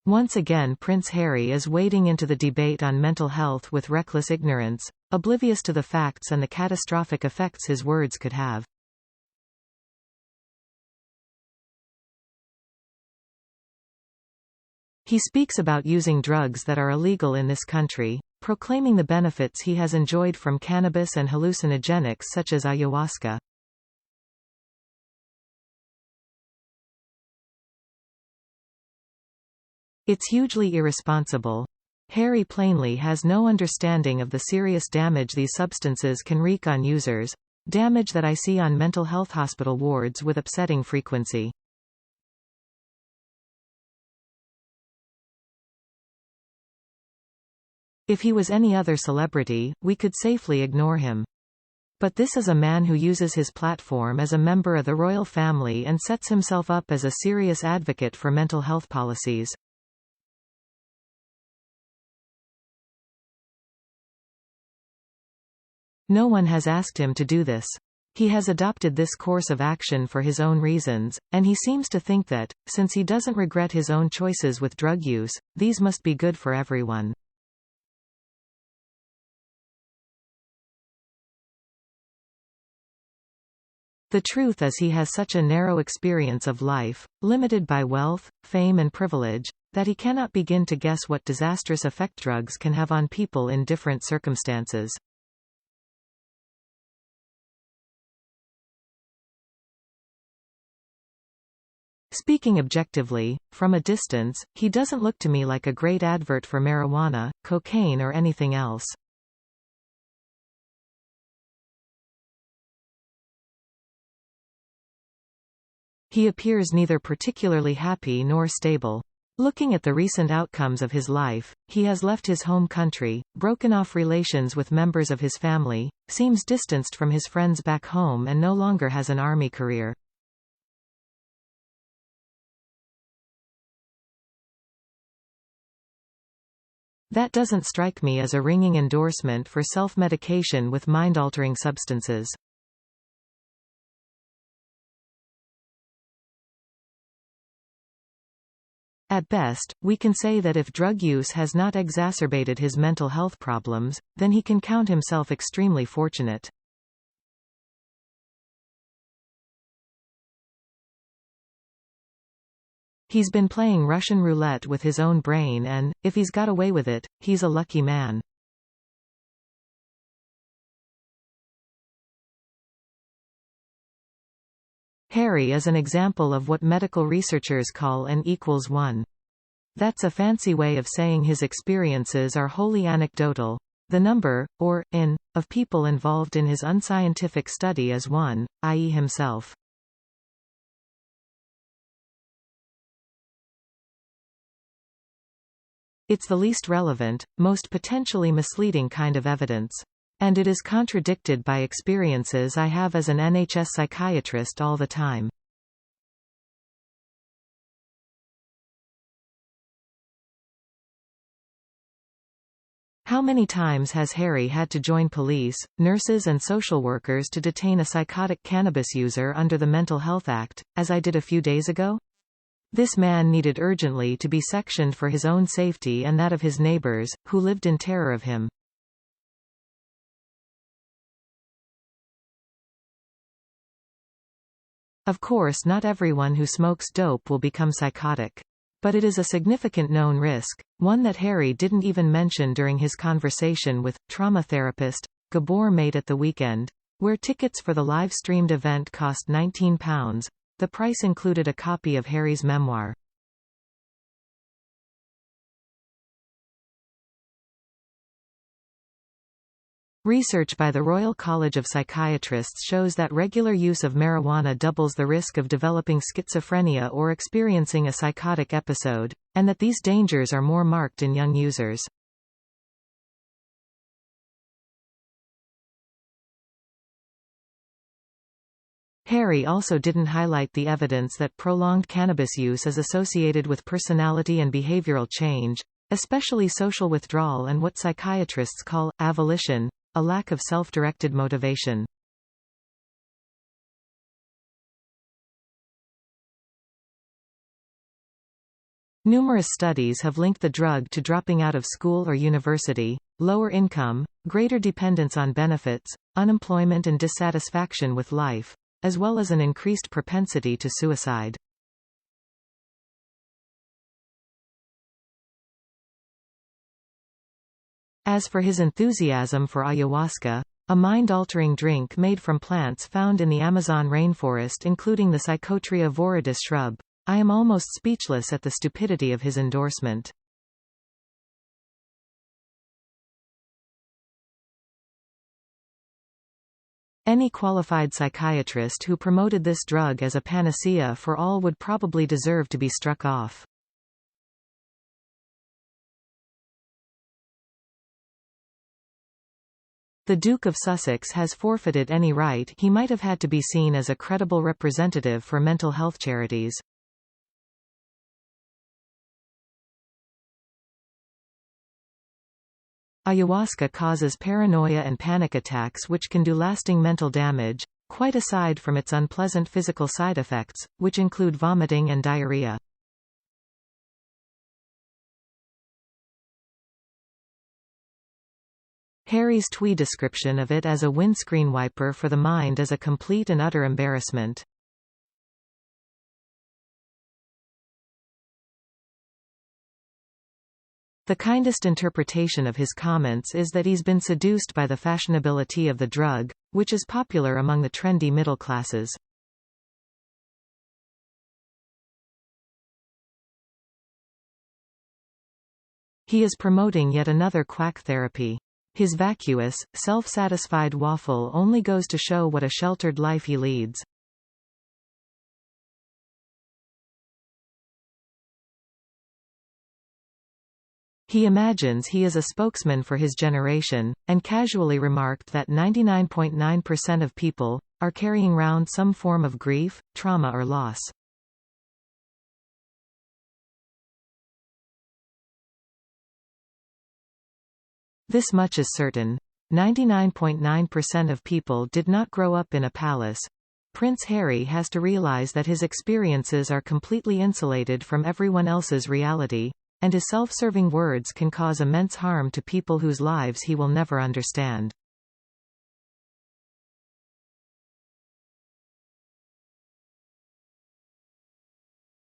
Once again Prince Harry is wading into the debate on mental health with reckless ignorance, oblivious to the facts and the catastrophic effects his words could have. He speaks about using drugs that are illegal in this country, proclaiming the benefits he has enjoyed from cannabis and hallucinogenics such as ayahuasca. It's hugely irresponsible. Harry plainly has no understanding of the serious damage these substances can wreak on users, damage that I see on mental health hospital wards with upsetting frequency. If he was any other celebrity, we could safely ignore him. But this is a man who uses his platform as a member of the royal family and sets himself up as a serious advocate for mental health policies. No one has asked him to do this. He has adopted this course of action for his own reasons, and he seems to think that, since he doesn't regret his own choices with drug use, these must be good for everyone. The truth is he has such a narrow experience of life, limited by wealth, fame and privilege, that he cannot begin to guess what disastrous effect drugs can have on people in different circumstances. Speaking objectively, from a distance, he doesn't look to me like a great advert for marijuana, cocaine or anything else. He appears neither particularly happy nor stable. Looking at the recent outcomes of his life, he has left his home country, broken off relations with members of his family, seems distanced from his friends back home and no longer has an army career. That doesn't strike me as a ringing endorsement for self-medication with mind-altering substances. At best, we can say that if drug use has not exacerbated his mental health problems, then he can count himself extremely fortunate. He's been playing Russian roulette with his own brain and, if he's got away with it, he's a lucky man. Harry is an example of what medical researchers call an N=1. That's a fancy way of saying his experiences are wholly anecdotal. The number, or N, of people involved in his unscientific study is 1, i.e. himself. It's the least relevant, most potentially misleading kind of evidence. And it is contradicted by experiences I have as an NHS psychiatrist all the time. How many times has Harry had to join police, nurses and social workers to detain a psychotic cannabis user under the Mental Health Act, as I did a few days ago? This man needed urgently to be sectioned for his own safety and that of his neighbors, who lived in terror of him. Of course, not everyone who smokes dope will become psychotic. But it is a significant known risk, one that Harry didn't even mention during his conversation with trauma therapist Gabor Mate at the weekend, where tickets for the live-streamed event cost £19. The price included a copy of Harry's memoir. Research by the Royal College of Psychiatrists shows that regular use of marijuana doubles the risk of developing schizophrenia or experiencing a psychotic episode, and that these dangers are more marked in young users. Harry also didn't highlight the evidence that prolonged cannabis use is associated with personality and behavioral change, especially social withdrawal and what psychiatrists call avolition, a lack of self-directed motivation. Numerous studies have linked the drug to dropping out of school or university, lower income, greater dependence on benefits, unemployment and dissatisfaction with life, as well as an increased propensity to suicide. As for his enthusiasm for ayahuasca, a mind-altering drink made from plants found in the Amazon rainforest including the Psychotria viridis shrub, I am almost speechless at the stupidity of his endorsement. Any qualified psychiatrist who promoted this drug as a panacea for all would probably deserve to be struck off. The Duke of Sussex has forfeited any right he might have had to be seen as a credible representative for mental health charities. Ayahuasca causes paranoia and panic attacks which can do lasting mental damage, quite aside from its unpleasant physical side effects, which include vomiting and diarrhea. Harry's twee description of it as a windscreen wiper for the mind is a complete and utter embarrassment. The kindest interpretation of his comments is that he's been seduced by the fashionability of the drug, which is popular among the trendy middle classes. He is promoting yet another quack therapy. His vacuous, self-satisfied waffle only goes to show what a sheltered life he leads. He imagines he is a spokesman for his generation, and casually remarked that 99.9% of people are carrying round some form of grief, trauma or loss. This much is certain. 99.9% of people did not grow up in a palace. Prince Harry has to realize that his experiences are completely insulated from everyone else's reality, and his self-serving words can cause immense harm to people whose lives he will never understand.